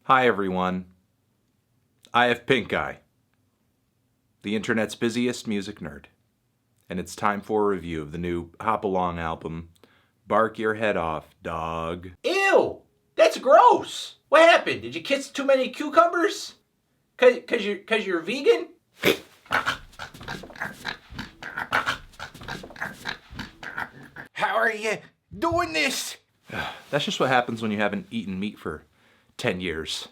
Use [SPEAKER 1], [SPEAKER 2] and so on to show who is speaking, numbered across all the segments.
[SPEAKER 1] Hi everyone, I have pink eye, the internet's busiest music nerd, and it's time for a review of the new Hop Along album, Bark Your Head Off, Dog.
[SPEAKER 2] Ew! That's gross! What happened? Did you kiss too many cucumbers? Cause you're vegan? How are you doing this?
[SPEAKER 1] That's just what happens when you haven't eaten meat for 10 years.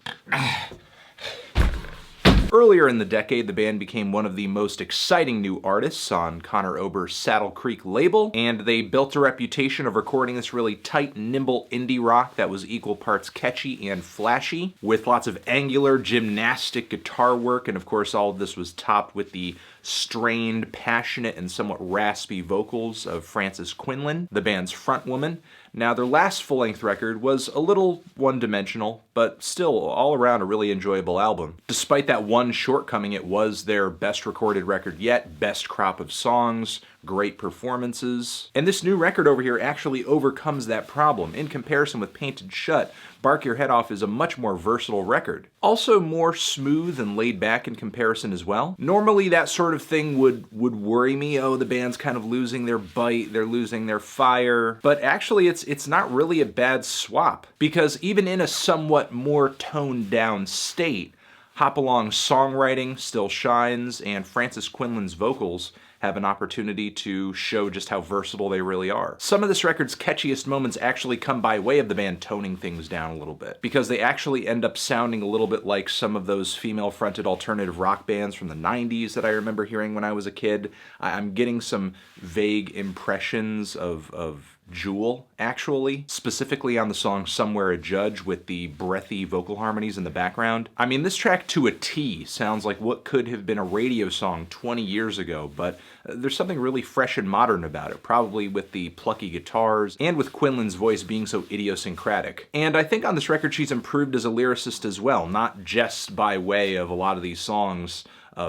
[SPEAKER 1] Earlier in the decade, the band became one of the most exciting new artists on Conor Oberst's Saddle Creek label, and they built a reputation of recording this really tight, nimble indie rock that was equal parts catchy and flashy, with lots of angular, gymnastic guitar work, and of course all of this was topped with the strained, passionate, and somewhat raspy vocals of Frances Quinlan, the band's frontwoman. Now, their last full-length record was a little one-dimensional, but still all around a really enjoyable album. Despite that one shortcoming, it was their best recorded record yet, best crop of songs, great performances. And this new record over here actually overcomes that problem. In comparison with Painted Shut, Bark Your Head Off is a much more versatile record. Also more smooth and laid back in comparison as well. Normally that sort of thing would worry me. Oh, the band's kind of losing their bite, they're losing their fire. But actually it's not really a bad swap, because even in a somewhat more toned down state, Hop Along's songwriting still shines, and Frances Quinlan's vocals have an opportunity to show just how versatile they really are. Some of this record's catchiest moments actually come by way of the band toning things down a little bit, because they actually end up sounding a little bit like some of those female-fronted alternative rock bands from the 90s that I remember hearing when I was a kid. I'm getting some vague impressions of Jewel, actually, specifically on the song Somewhere a Judge with the breathy vocal harmonies in the background. I mean, this track to a T sounds like what could have been a radio song 20 years ago, but there's something really fresh and modern about it, probably with the plucky guitars and with Quinlan's voice being so idiosyncratic. And I think on this record she's improved as a lyricist as well, not just by way of a lot of these songs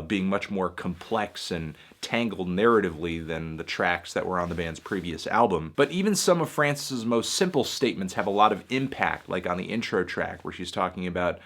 [SPEAKER 1] being much more complex and tangled narratively than the tracks that were on the band's previous album. But even some of Frances's most simple statements have a lot of impact, like on the intro track where she's talking about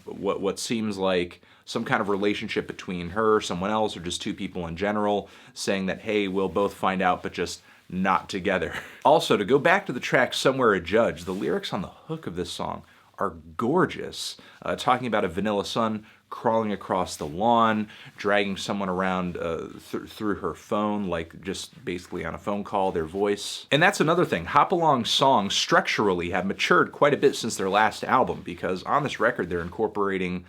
[SPEAKER 1] what seems like some kind of relationship between her, someone else, or just two people in general, saying that, hey, we'll both find out, but just not together. Also, to go back to the track Somewhere a Judge, the lyrics on the hook of this song are gorgeous, talking about a vanilla sun crawling across the lawn, dragging someone around through her phone, like just basically on a phone call, their voice. And that's another thing. Hop Along's songs structurally have matured quite a bit since their last album, because on this record they're incorporating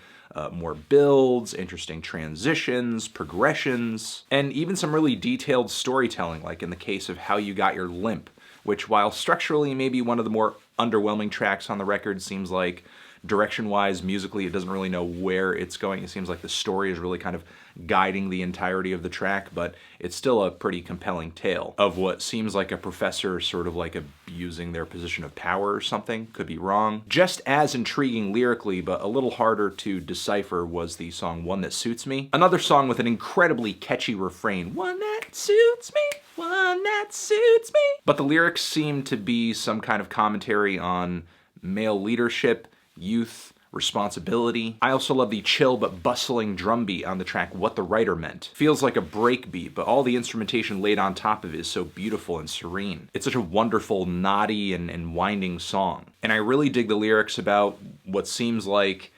[SPEAKER 1] more builds, interesting transitions, progressions, and even some really detailed storytelling, like in the case of How You Got Your Limp, which, while structurally maybe one of the more underwhelming tracks on the record, seems like direction-wise, musically, it doesn't really know where it's going. It seems like the story is really kind of guiding the entirety of the track, but it's still a pretty compelling tale of what seems like a professor sort of like abusing their position of power or something. Could be wrong. Just as intriguing lyrically, but a little harder to decipher, was the song One That Suits Me. Another song with an incredibly catchy refrain. One that suits me. One that suits me. But the lyrics seem to be some kind of commentary on male leadership, youth, responsibility. I also love the chill but bustling drum beat on the track What the Writer Meant. Feels like a break beat, but all the instrumentation laid on top of it is so beautiful and serene. It's such a wonderful, knotty and winding song. And I really dig the lyrics about what seems like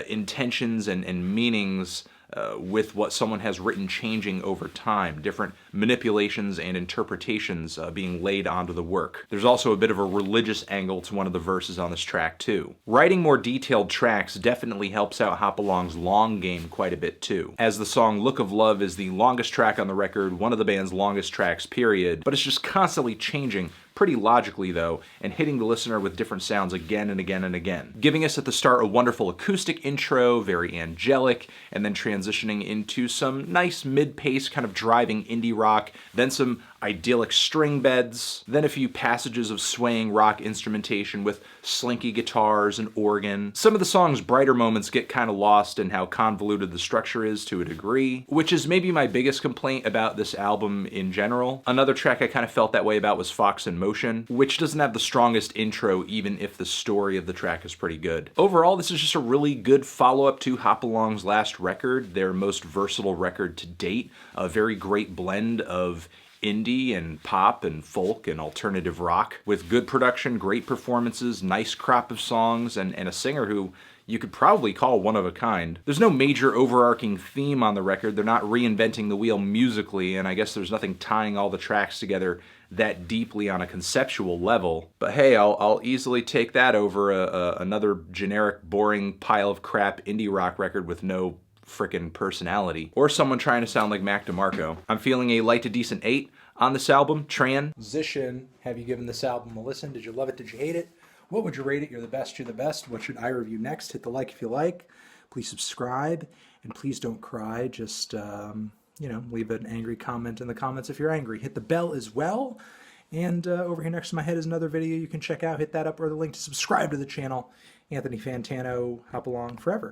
[SPEAKER 1] intentions and meanings with what someone has written changing over time, different manipulations and interpretations being laid onto the work. There's also a bit of a religious angle to one of the verses on this track too. Writing more detailed tracks definitely helps out Hop Along's long game quite a bit too, as the song Look of Love is the longest track on the record, one of the band's longest tracks period, but it's just constantly changing, pretty logically though, and hitting the listener with different sounds again and again and again. Giving us at the start a wonderful acoustic intro, very angelic, and then transitioning into some nice mid-pace kind of driving indie rock, then some idyllic string beds, then a few passages of swaying rock instrumentation with slinky guitars and organ. Some of the song's brighter moments get kind of lost in how convoluted the structure is to a degree, which is maybe my biggest complaint about this album in general. Another track I kind of felt that way about was Fox in Motion, which doesn't have the strongest intro even if the story of the track is pretty good. Overall, this is just a really good follow-up to Hopalong's last record, their most versatile record to date. A very great blend of indie and pop and folk and alternative rock with good production, great performances, nice crop of songs, and a singer who you could probably call one of a kind. There's no major overarching theme on the record. They're not reinventing the wheel musically, and I guess there's nothing tying all the tracks together that deeply on a conceptual level. But hey, I'll easily take that over another generic, boring pile of crap indie rock record with no frickin' personality, or someone trying to sound like Mac DeMarco. I'm feeling a light to decent 8 on this album. Transition. Have you given this album a listen? Did you love it? Did you hate it? What would you rate it? You're the best. You're the best. What should I review next? Hit the like if you like. Please subscribe, and please don't cry. Just leave an angry comment in the comments if you're angry. Hit the bell as well. And over here next to my head is another video you can check out. Hit that up or the link to subscribe to the channel. Anthony Fantano, Hop Along Forever.